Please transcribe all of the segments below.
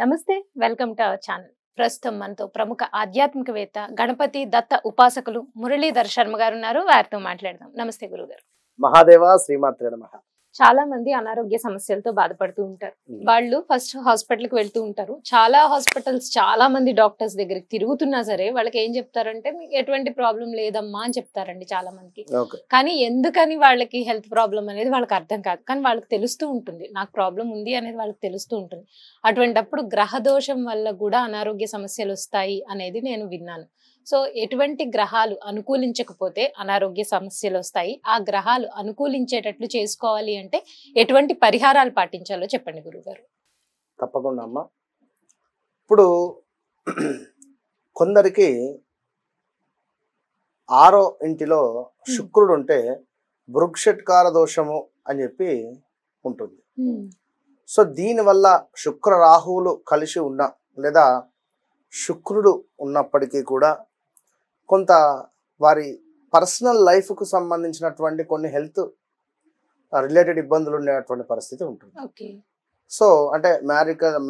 నమస్తే, welcome to our channel. ప్రస్తుతం మనతో ప్రముఖ ఆధ్యాత్మికవేత్త గణపతి దత్త ఉపాసకులు మురళీధర్ శర్మ గారు ఉన్నారు. వారితో మాట్లాడదాం. నమస్తే గురుగారు. మహాదేవ శ్రీమాత్రే నమః. చాలా మంది అనారోగ్య సమస్యలతో బాధపడుతూ ఉంటారు. వాళ్ళు ఫస్ట్ హాస్పిటల్ కి వెళ్తూ ఉంటారు. చాలా హాస్పిటల్స్, చాలా మంది డాక్టర్స్ దగ్గరికి తిరుగుతున్నా సరే వాళ్ళకి ఏం చెప్తారంటే మీకు ఎటువంటి ప్రాబ్లం లేదమ్మా అని చెప్తారండి చాలా మందికి. కానీ ఎందుకని వాళ్ళకి హెల్త్ ప్రాబ్లం అనేది వాళ్ళకి అర్థం కాదు. కానీ వాళ్ళకి తెలుస్తూ ఉంటుంది, నాకు ప్రాబ్లం ఉంది అనేది వాళ్ళకి తెలుస్తూ ఉంటుంది. అటువంటప్పుడు గ్రహ దోషం వల్ల కూడా అనారోగ్య సమస్యలు వస్తాయి అనేది నేను విన్నాను. సో ఎటువంటి గ్రహాలు అనుకూలించకపోతే అనారోగ్య సమస్యలు వస్తాయి, ఆ గ్రహాలు అనుకూలించేటట్లు చేసుకోవాలి అంటే ఎటువంటి పరిహారాలు పాటించాలో చెప్పండి గురుగారు. తప్పకుండా అమ్మా. ఇప్పుడు కొందరికి 6వ ఇంటిలో శుక్రుడు ఉంటే భృక్షట్కార దోషము అని చెప్పి ఉంటుంది. సో దీనివల్ల శుక్ర రాహువులు కలిసి ఉన్న లేదా శుక్రుడు ఉన్నప్పటికీ కూడా కొంత వారి పర్సనల్ లైఫ్కు సంబంధించినటువంటి కొన్ని హెల్త్ రిలేటెడ్ ఇబ్బందులు ఉండేటువంటి పరిస్థితి ఉంటుంది. సో అంటే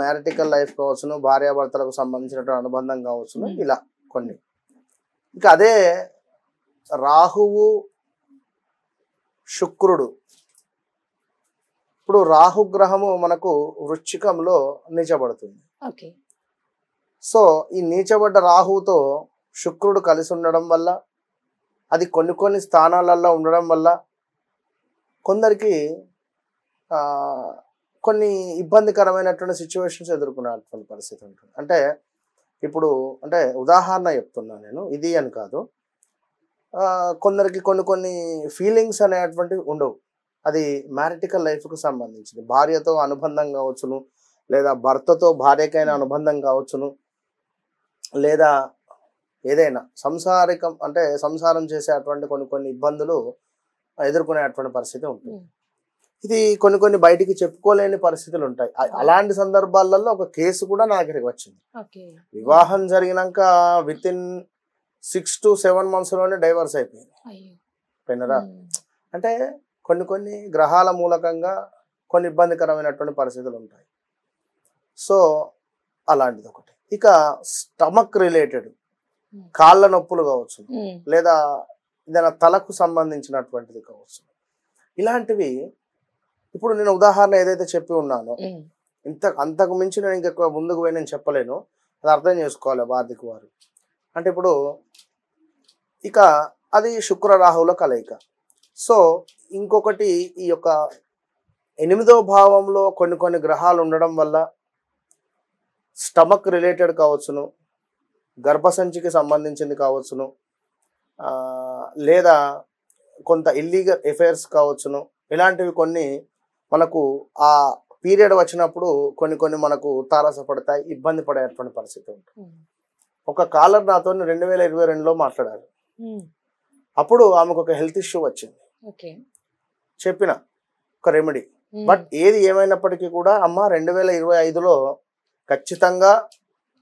మ్యారిటికల్ లైఫ్ కావచ్చును, భార్యాభర్తలకు సంబంధించినటువంటి అనుబంధం కావచ్చును, ఇలా కొన్ని. ఇంకా అదే రాహువు శుక్రుడు, ఇప్పుడు రాహుగ్రహము మనకు వృశ్చికంలో నీచబడుతుంది. సో ఈ నీచబడ్డ రాహువుతో శుక్రుడు కలిసి ఉండడం వల్ల, అది కొన్ని స్థానాలలో ఉండడం వల్ల కొందరికి కొన్ని ఇబ్బందికరమైనటువంటి సిచ్యువేషన్స్ ఎదుర్కొనేటువంటి పరిస్థితి ఉంటుంది. అంటే ఇప్పుడు అంటే ఉదాహరణ చెప్తున్నాను నేను, ఇది అని కాదు. కొందరికి కొన్ని ఫీలింగ్స్ అనేటువంటివి ఉండవు. అది మ్యారిటికల్ లైఫ్కు సంబంధించింది. భార్యతో అనుబంధం కావచ్చును, లేదా భర్తతో భార్యకైన అనుబంధం కావచ్చును, లేదా ఏదైనా సంసారికం అంటే సంసారం చేసేటువంటి కొన్ని ఇబ్బందులు ఎదుర్కొనేటువంటి పరిస్థితి ఉంటుంది. ఇది కొన్ని బయటికి చెప్పుకోలేని పరిస్థితులు ఉంటాయి. అలాంటి సందర్భాలలో ఒక కేసు కూడా నా దగ్గరికి వచ్చింది. వివాహం జరిగినాక విత్ ఇన్ 6 to 7 months లోనే డైవర్స్ అయిపోయినారా. అంటే కొన్ని గ్రహాల మూలకంగా కొన్ని ఇబ్బందికరమైనటువంటి పరిస్థితులు ఉంటాయి. సో అలాంటిది ఒకటి. ఇక స్టమక్ రిలేటెడ్ కాళ్ళ నొప్పులు కావచ్చు, లేదా ఏదైనా తలకు సంబంధించినటువంటిది కావచ్చు, ఇలాంటివి. ఇప్పుడు నేను ఉదాహరణ ఏదైతే చెప్పి ఉన్నానో అంతకు మించి నేను ఇంకెక్కువ ముందుకు పోయి నేను చెప్పలేను. అది అర్థం చేసుకోవాలి వార్ధిక వారు. అంటే ఇప్పుడు ఇక అది శుక్ర రాహువుల కలయిక. సో ఇంకొకటి, ఈ యొక్క 8వ భావంలో కొన్ని గ్రహాలు ఉండడం వల్ల స్టమక్ రిలేటెడ్ కావచ్చును, గర్భసంచికి సంబంధించింది కావచ్చును, లేదా కొంత ఇల్లీగల్ ఎఫైర్స్ కావచ్చును, ఇలాంటివి కొన్ని మనకు ఆ పీరియడ్ వచ్చినప్పుడు కొన్ని మనకు తారసపడతాయి, ఇబ్బంది పడేటువంటి పరిస్థితి ఉంటుంది. ఒక కాలర్ నాతో 2022లో మాట్లాడారు. అప్పుడు ఆమెకు ఒక హెల్త్ ఇష్యూ వచ్చింది. చెప్పిన ఒక రెమెడీ. బట్ ఏది ఏమైనప్పటికీ కూడా అమ్మ 2025లో ఖచ్చితంగా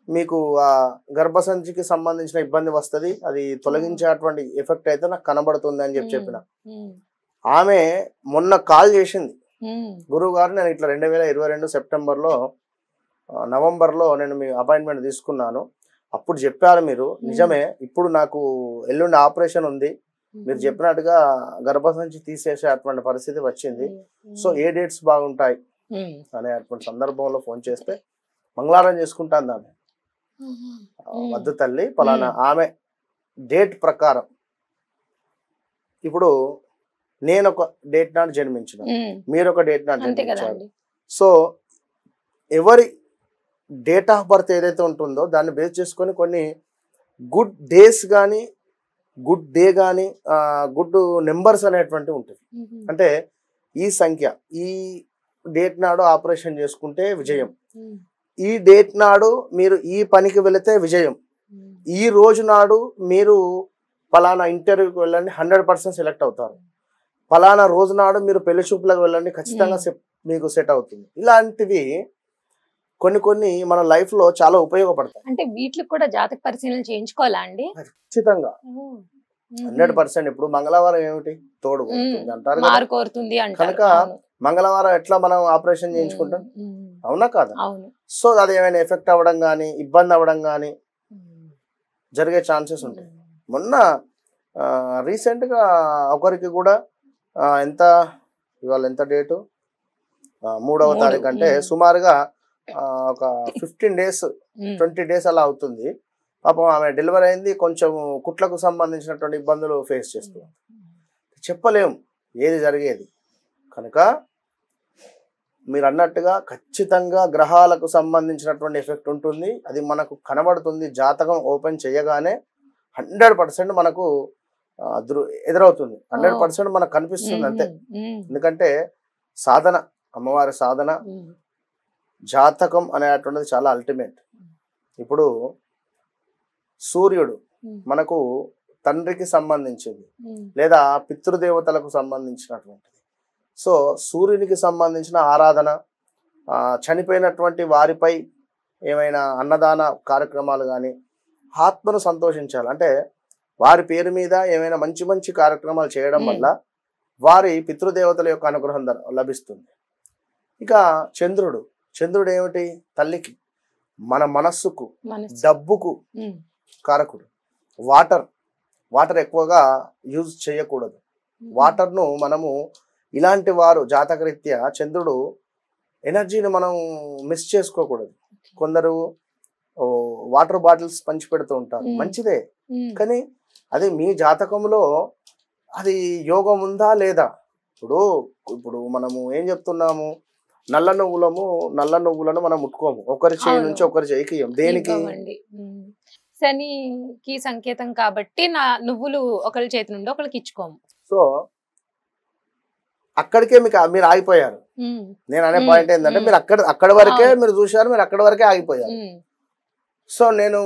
మీకు ఆ గర్భసంచికి సంబంధించిన ఇబ్బంది వస్తుంది, అది తొలగించేటువంటి ఎఫెక్ట్ అయితే నాకు కనబడుతుంది అని చెప్పిన. ఆమె మొన్న కాల్ చేసింది, గురువు గారు నేను ఇట్లా 2022 సెప్టెంబర్లో నవంబర్లో నేను మీ అపాయింట్మెంట్ తీసుకున్నాను, అప్పుడు చెప్పారు మీరు నిజమే, ఇప్పుడు నాకు ఎల్లుండి ఆపరేషన్ ఉంది, మీరు చెప్పినట్టుగా గర్భసంచి తీసేసే అటువంటి పరిస్థితి వచ్చింది, సో ఏ డేట్స్ బాగుంటాయి అనే అటువంటి సందర్భంలో ఫోన్ చేస్తే మంగళవారం చేసుకుంటాను ఆమె. వద్దు తల్లి పలానా ఆమె డేట్ ప్రకారం, ఇప్పుడు నేను ఒక డేట్ నాడు జన్మించిన, మీరు ఒక డేట్ నాడు జన్మించారు. సో ఎవరి డేట్ ఆఫ్ బర్త్ ఏదైతే ఉంటుందో దాన్ని బేస్ చేసుకొని కొన్ని గుడ్ డేస్ కానీ, గుడ్ డే కానీ, గుడ్ నెంబర్స్ అనేటువంటివి ఉంటుంది. అంటే ఈ సంఖ్య, ఈ డేట్ నాడు ఆపరేషన్ చేసుకుంటే విజయం, ఈ డేట్ నాడు మీరు ఈ పనికి వెళితే విజయం, ఈ రోజు నాడు మీరు పలానా ఇంటర్వ్యూకి వెళ్ళండి 100% సెలెక్ట్ అవుతారు, పలానా రోజు నాడు మీరు పెళ్లి చూపులకు వెళ్ళండి ఖచ్చితంగా మీకు సెట్ అవుతుంది. ఇలాంటివి కొన్ని మన లైఫ్ లో చాలా ఉపయోగపడతాయి. అంటే వీటికి కూడా జాతక పరిశీలన చేయించుకోవాలా అండి? ఖచ్చితంగా 100%. ఇప్పుడు మంగళవారం ఏమిటి తోడు అంటారు కనుక మంగళవారం ఎట్లా మనం ఆపరేషన్ చేయించుకుంటాం, అవునా కాదా? అవును. సో అది ఏమైనా ఎఫెక్ట్ అవ్వడం కానీ ఇబ్బంది అవ్వడం కానీ జరిగే ఛాన్సెస్ ఉంటాయి. మొన్న రీసెంట్గా ఒకరికి కూడా ఎంత ఇవాళ ఎంత డేటు 3వ తారీఖు అంటే సుమారుగా ఒక 15 days 20 days అలా అవుతుంది. పాపం ఆమె డెలివరీ అయింది, కొంచెం కుట్లకు సంబంధించినటువంటి ఇబ్బందులు ఫేస్ చేస్తుంది. చెప్పలేము ఏది జరిగేది. కనుక మీరు అన్నట్టుగా ఖచ్చితంగా గ్రహాలకు సంబంధించినటువంటి ఎఫెక్ట్ ఉంటుంది. అది మనకు కనబడుతుంది. జాతకం ఓపెన్ చేయగానే 100% మనకు ఎదురవుతుంది. 100% మనకు కనిపిస్తుంది అంతే. ఎందుకంటే సాధన, అమ్మవారి సాధన, జాతకం అనేటువంటిది చాలా అల్టిమేట్. ఇప్పుడు సూర్యుడు మనకు తండ్రికి సంబంధించింది లేదా పితృదేవతలకు సంబంధించినటువంటిది. సో సూర్యునికి సంబంధించిన ఆరాధన, చనిపోయినటువంటి వారిపై ఏమైనా అన్నదాన కార్యక్రమాలు కానీ, ఆత్మను సంతోషించాలి అంటే వారి పేరు మీద ఏమైనా మంచి మంచి కార్యక్రమాలు చేయడం వల్ల వారి పితృదేవతల యొక్క అనుగ్రహం లభిస్తుంది. ఇక చంద్రుడు ఏమిటి? తల్లికి, మన మనస్సుకు, డబ్బుకు కారకుడు. వాటర్ ఎక్కువగా యూజ్ చేయకూడదు. వాటర్ను మనము ఇలాంటి వారు జాతకరీత్యా చంద్రుడు ఎనర్జీని మనం మిస్ చేసుకోకూడదు. కొందరు వాటర్ బాటిల్స్ పంచి పెడుతూ ఉంటారు, మంచిదే. కానీ అది మీ జాతకంలో అది యోగం ఉందా లేదా? ఇప్పుడు మనము ఏం చెప్తున్నాము, నల్ల నువ్వులను మనం ముట్టుకోము, ఒకరి చేయి నుంచి ఒకరి చేయికి దేనికి? శనికి సంకేతం కాబట్టి నా నువ్వులు ఒకరి చేతి నుండి ఒకరికి ఇచ్చుకోము. సో అక్కడికే మీరు ఆగిపోయారు. నేను అనే పాయింట్ ఏంటంటే మీరు అక్కడ వరకే మీరు చూశారు, మీరు అక్కడ వరకే ఆగిపోయారు. సో నేను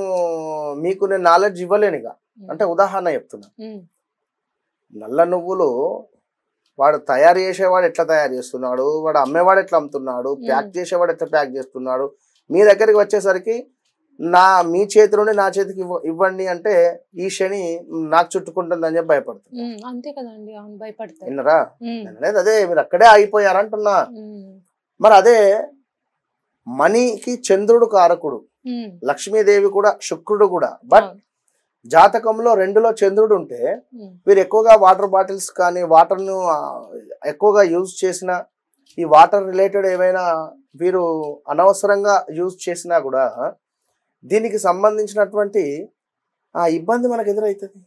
నాలెడ్జ్ ఇవ్వలేనుగా. అంటే ఉదాహరణ చెప్తున్నా. నల్ల నువ్వులు వాడు తయారు చేసేవాడు ఎట్లా తయారు చేస్తున్నాడు, వాడు అమ్మేవాడు ఎట్లా అమ్ముతున్నాడు, ప్యాక్ చేసేవాడు ఎట్లా ప్యాక్ చేస్తున్నాడు, మీ దగ్గరికి వచ్చేసరికి మీ చేతి నుండి నా చేతికి ఇవ్వండి అంటే ఈ శని నాకు చుట్టుకుంటుంది అని చెప్పి భయపడుతుంది. అంతే కదండి, భయపడతారు. విన్నరా? అనేది అదే, మీరు అక్కడే ఆగిపోయారంటున్నా. మరి అదే మనీకి చంద్రుడు కారకుడు, లక్ష్మీదేవి కూడా, శుక్రుడు కూడా. బట్ జాతకంలో 2లో చంద్రుడు ఉంటే వీరు ఎక్కువగా వాటర్ బాటిల్స్ కానీ వాటర్ను ఎక్కువగా యూజ్ చేసిన, ఈ వాటర్ రిలేటెడ్ ఏమైనా వీరు అనవసరంగా యూజ్ చేసినా కూడా దీనికి సంబంధించినటువంటి ఇబ్బంది మనకు ఎదురవుతుంది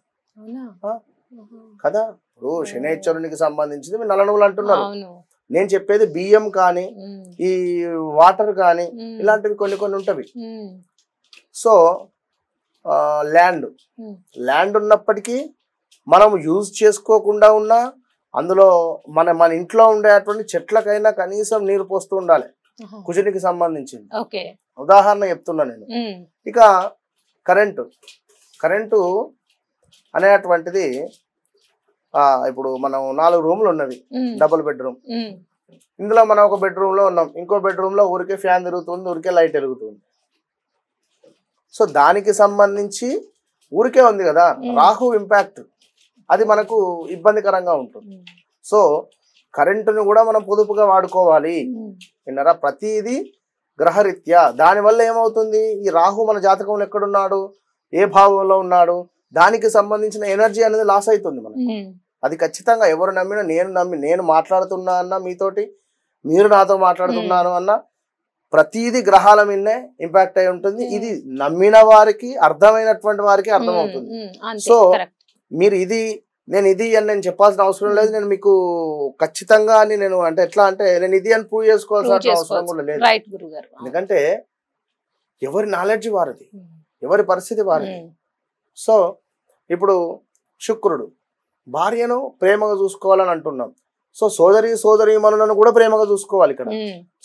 కదా. ఇప్పుడు శనైశ్వరునికి సంబంధించింది మీరు నల్ల నువ్వులు అంటున్నారు. నేను చెప్పేది బియ్యం కానీ ఈ వాటర్ కానీ ఇలాంటివి కొన్ని ఉంటవి. సో ల్యాండ్ ఉన్నప్పటికీ మనం యూజ్ చేసుకోకుండా ఉన్నా అందులో మన ఇంట్లో ఉండేటువంటి చెట్లకైనా కనీసం నీరు పోస్తూ ఉండాలి, కుజునికి సంబంధించింది. ఉదాహరణ చెప్తున్నా నేను. ఇక కరెంటు అనేటువంటిది ఇప్పుడు మనం 4 రూములు ఉన్నవి, డబుల్ బెడ్రూమ్. ఇందులో మనం ఒక బెడ్రూమ్ లో ఉన్నాం, ఇంకో బెడ్రూమ్ లో ఊరికే ఫ్యాన్ తిరుగుతుంది, ఊరికే లైట్ వెలుగుతుంది. సో దానికి సంబంధించి ఊరికే ఉంది కదా, రాహు ఇంపాక్ట్ అది మనకు ఇబ్బందికరంగా ఉంటుంది. సో కరెంటును కూడా మనం పొదుపుగా వాడుకోవాలి. విన్నారా? ప్రతిదీ గ్రహరీత్యా. దానివల్ల ఏమవుతుంది, ఈ రాహు మన జాతకంలో ఎక్కడున్నాడు, ఏ భావంలో ఉన్నాడు, దానికి సంబంధించిన ఎనర్జీ అనేది లాస్ అవుతుంది మనకు. అది ఖచ్చితంగా ఎవరు నమ్మినా, నేను మాట్లాడుతున్నా అన్నా మీతోటి, మీరు నాతో మాట్లాడుతున్నాను అన్నా, ప్రతిదీ గ్రహాల మీదనే ఇంపాక్ట్ అయి ఉంటుంది. ఇది నమ్మిన వారికి, అర్థమైనటువంటి వారికి అర్థమవుతుంది. సో మీరు నేను ఇది అని నేను చెప్పాల్సిన అవసరం లేదు. నేను మీకు ఖచ్చితంగా అని నేను అంటే ఎట్లా అంటే నేను ఇది అని ప్రూవ్ చేసుకోవాల్సిన అవసరం కూడా లేదు. ఎందుకంటే ఎవరి నాలెడ్జ్ వారిది, ఎవరి పరిస్థితి వారిది. సో ఇప్పుడు శుక్రుడు భార్యను ప్రేమగా చూసుకోవాలని అంటున్నాం. సో సోదరీమణులను కూడా ప్రేమగా చూసుకోవాలి ఇక్కడ.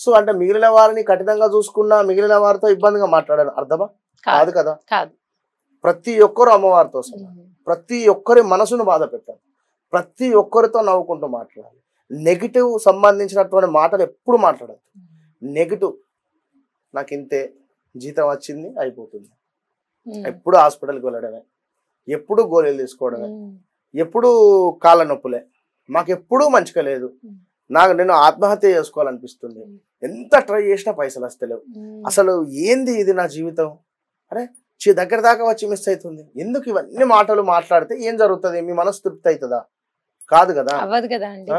సో అంటే మిగిలిన వారిని కఠినంగా చూసుకున్నా మిగిలిన వారితో ఇబ్బందిగా మాట్లాడాలి, అర్థమా? కాదు కదా. ప్రతి ఒక్కరు అమ్మవారితో ప్రతి ఒక్కరి మనసును బాధ పెట్టాలి, ప్రతి ఒక్కరితో నవ్వుకుంటూ మాట్లాడాలి. నెగిటివ్ సంబంధించినటువంటి మాటలు ఎప్పుడు మాట్లాడద్దు. నెగిటివ్ నాకు ఇంతే, జీతం వచ్చింది అయిపోతుంది, ఎప్పుడు హాస్పిటల్కి వెళ్ళడమే, ఎప్పుడు గోళీలు తీసుకోవడమే, ఎప్పుడు కాళ్ళ నొప్పులే, మాకెప్పుడూ మంచిగా లేదు, నేను ఆత్మహత్య చేసుకోవాలనిపిస్తుంది, ఎంత ట్రై చేసినా పైసలు వస్తలేవు, అసలు ఏంది ఇది నా జీవితం, అరే దగ్గర దాకా వచ్చి మిస్ అవుతుంది, ఎందుకు ఇవన్నీ మాటలు మాట్లాడితే ఏం జరుగుతుంది, మీ మనసు తృప్తి అవుతుందా? కాదు కదా. అవ్వదు కదా అండి.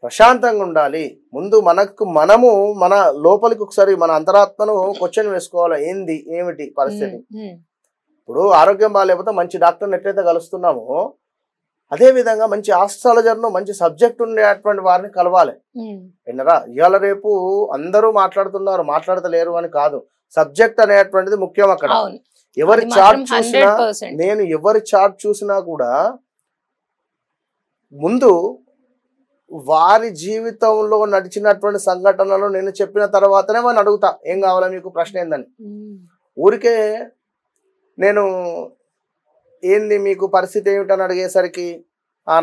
ప్రశాంతంగా ఉండాలి. ముందు మనము మన లోపలికి ఒకసారి మన అంతరాత్మను క్వశ్చన్ వేసుకోవాలి, ఏంది ఏమిటి పరిస్థితి. ఇప్పుడు ఆరోగ్యం బాగాలేకపోతే మంచి డాక్టర్ని ఎట్లయితే కలుస్తున్నామో అదే విధంగా మంచి ఆస్ట్రాలజర్ను మంచి సబ్జెక్ట్ ఉండేటువంటి వారిని కలవాలి. విన్నరా, ఇవాళ రేపు అందరూ మాట్లాడుతున్నారు, మాట్లాడతలేరు అని కాదు, సబ్జెక్ట్ అనేటువంటిది ముఖ్యం. అక్కడ ఎవరి చార్ట్ చూసినా, నేను ఎవరి చార్ట్ చూసినా కూడా ముందు వారి జీవితంలో నడిచినటువంటి సంఘటనలు నేను చెప్పిన తర్వాతనే వాడిని అడుగుతా, ఏం కావాలా మీకు, ప్రశ్న ఏందని. ఊరికే నేను ఏంది మీకు పరిస్థితి ఏమిటని అడిగేసరికి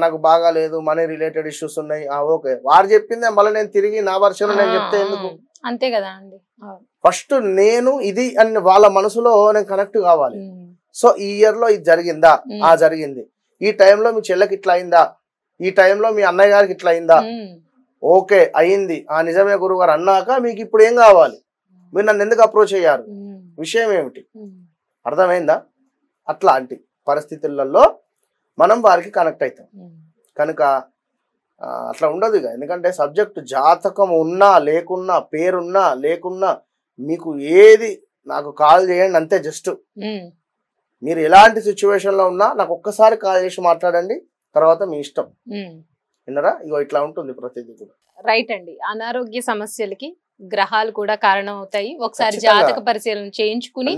నాకు బాగాలేదు, మనీ రిలేటెడ్ ఇష్యూస్ ఉన్నాయి, ఓకే, వారు చెప్పిందే మళ్ళీ నేను తిరిగి నా వర్షన్ నేను చెప్తే ఎందుకు? అంతే కదా అండి. ఫస్ట్ నేను ఇది అని వాళ్ళ మనసులో నేను కనెక్ట్ కావాలి. సో ఈ ఇయర్ లో ఇది జరిగిందా, జరిగింది. ఈ టైంలో మీ చెల్లెకి ఇట్లా అయిందా, ఈ టైంలో మీ అన్నయ్య గారికి ఇట్లా అయిందా, ఓకే అయింది, నిజమే గురువు గారు అన్నాక మీకు ఇప్పుడు ఏం కావాలి, మీరు నన్ను ఎందుకు అప్రోచ్ అయ్యారు, విషయం ఏమిటి, అర్థమైందా? అట్లాంటి పరిస్థితులలో మనం వారికి కనెక్ట్ అవుతాం. కనుక అట్లా ఉండదు ఇక. ఎందుకంటే సబ్జెక్ట్ జాతకం ఉన్నా లేకున్నా, పేరున్నా లేకున్నా, మీకు ఏది నాకు కాల్ చేయండి అంతే. జస్ట్ మీరు ఎలాంటి సిచ్యువేషన్ లో ఉన్నా నాకు ఒక్కసారి కాల్ చేసి మాట్లాడండి, తర్వాత మీ ఇష్టం. విన్నరా, ఇగో ఇట్లా ఉంటుంది ప్రతిదీ కూడా. రైట్ అండి. అనారోగ్య సమస్యలకి గ్రహాలు కూడా కారణం అవుతాయి. ఒకసారి జాతక పరిశీలన చేయించుకుని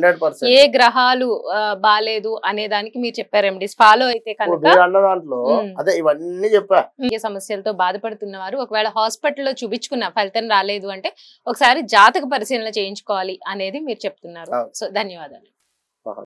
ఏ గ్రహాలు బాలేదు అనే దానికి మీరు చెప్పే రెమెడీస్ ఫాలో అయితే కనుక అదే ఇవన్నీ చెప్పా. సమస్యలతో బాధపడుతున్న వారు ఒకవేళ హాస్పిటల్లో చూపించుకున్న ఫలితం రాలేదు అంటే ఒకసారి జాతక పరిశీలన చేయించుకోవాలి అనేది మీరు చెప్తున్నారు. సో ధన్యవాదాలు.